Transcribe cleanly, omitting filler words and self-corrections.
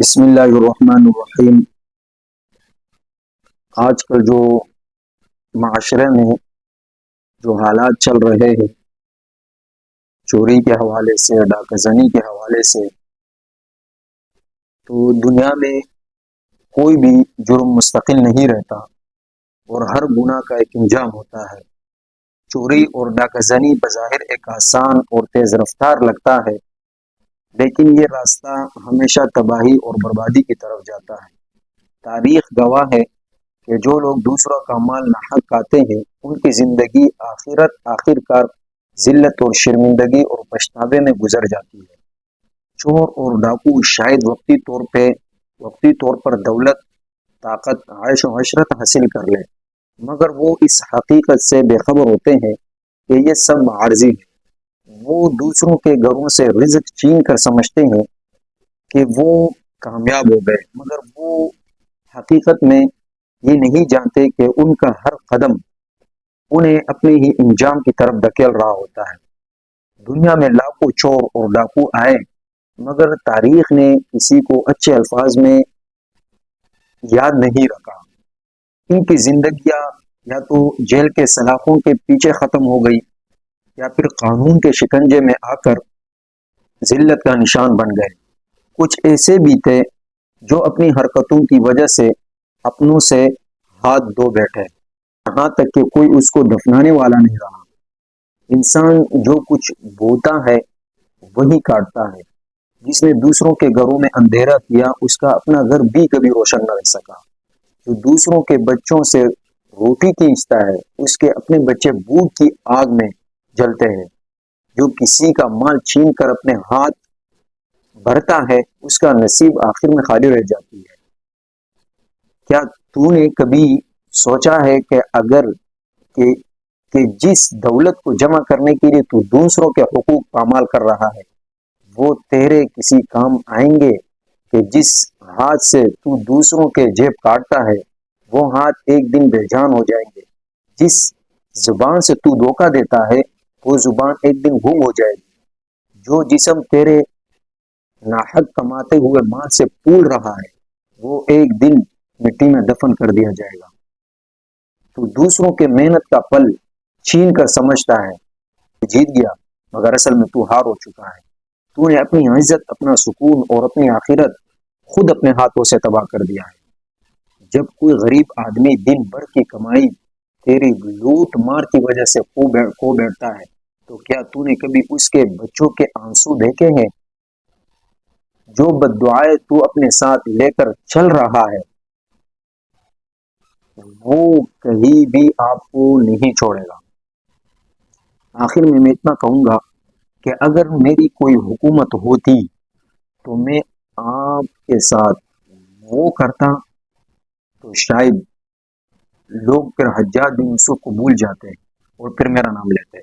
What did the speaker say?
بسم اللہ الرحمن الرحیم۔ آج کل جو معاشرے میں جو حالات چل رہے ہیں، چوری کے حوالے سے، ڈاکہ زنی کے حوالے سے، تو دنیا میں کوئی بھی جرم مستقل نہیں رہتا اور ہر گناہ کا ایک انجام ہوتا ہے۔ چوری اور ڈاکہ زنی بظاہر ایک آسان اور تیز رفتار لگتا ہے، لیکن یہ راستہ ہمیشہ تباہی اور بربادی کی طرف جاتا ہے۔ تاریخ گواہ ہے کہ جو لوگ دوسروں کا مال ناحق کھاتے ہیں، ان کی زندگی آخر کار ذلت اور شرمندگی اور پچھتاوے میں گزر جاتی ہے۔ چور اور ڈاکو شاید وقتی طور پر دولت، طاقت، عیش و عشرت حاصل کر لیں، مگر وہ اس حقیقت سے بے خبر ہوتے ہیں کہ یہ سب عارضی ہے۔ وہ دوسروں کے گھروں سے رزق چھین کر سمجھتے ہیں کہ وہ کامیاب ہو گئے، مگر وہ حقیقت میں یہ نہیں جانتے کہ ان کا ہر قدم انہیں اپنے ہی انجام کی طرف دھکیل رہا ہوتا ہے۔ دنیا میں لاکھوں چور اور ڈاکو آئے، مگر تاریخ نے کسی کو اچھے الفاظ میں یاد نہیں رکھا۔ ان کی زندگیاں یا تو جیل کے سلاخوں کے پیچھے ختم ہو گئی، یا پھر قانون کے شکنجے میں آ کر ذلت کا نشان بن گئے۔ کچھ ایسے بھی تھے جو اپنی حرکتوں کی وجہ سے اپنوں سے ہاتھ دھو بیٹھے، یہاں تک کہ کوئی اس کو دفنانے والا نہیں رہا۔ انسان جو کچھ بوتا ہے وہی کاٹتا ہے۔ جس نے دوسروں کے گھروں میں اندھیرا کیا، اس کا اپنا گھر بھی کبھی روشن نہ رہ سکا۔ جو دوسروں کے بچوں سے روٹی کھینچتا ہے، اس کے اپنے بچے بھوک کی آگ میں جلتے ہیں۔ جو کسی کا مال چھین کر اپنے ہاتھ بھرتا ہے، اس کا نصیب آخر میں خالی رہ جاتی ہے۔ کیا تو نے کبھی سوچا ہے کہ کہ جس دولت کو جمع کرنے کے لیے تو دوسروں کے حقوق پامال کر رہا ہے، وہ تیرے کسی کام آئیں گے؟ کہ جس ہاتھ سے تو دوسروں کے جیب کاٹتا ہے، وہ ہاتھ ایک دن بے جان ہو جائیں گے۔ جس زبان سے تو دھوکہ دیتا ہے، وہ زبان ایک دن گم ہو جائے گی۔ جو جسم تیرے ناحق کماتے ہوئے مال سے پول رہا ہے، وہ ایک دن مٹی میں دفن کر دیا جائے گا۔ تو دوسروں کے محنت کا پل چھین کر سمجھتا ہے کہ جیت گیا، مگر اصل میں تو ہار ہو چکا ہے۔ تو نے اپنی عزت، اپنا سکون اور اپنی آخرت خود اپنے ہاتھوں سے تباہ کر دیا ہے۔ جب کوئی غریب آدمی دن بھر کی کمائی تیری لوٹ مار کی وجہ سے کھو بیٹھتا ہے، تو کیا تو نے کبھی اس کے بچوں کے آنسو دیکھے ہیں؟ جو بد دعائیں تو اپنے ساتھ لے کر چل رہا ہے، وہ کہیں بھی آپ کو نہیں چھوڑے گا۔ آخر میں اتنا کہوں گا کہ اگر میری کوئی حکومت ہوتی تو میں آپ کے ساتھ وہ کرتا، تو شاید لوگ پھر حجاج بن یوسف کو بھول جاتے اور پھر میرا نام لیتے۔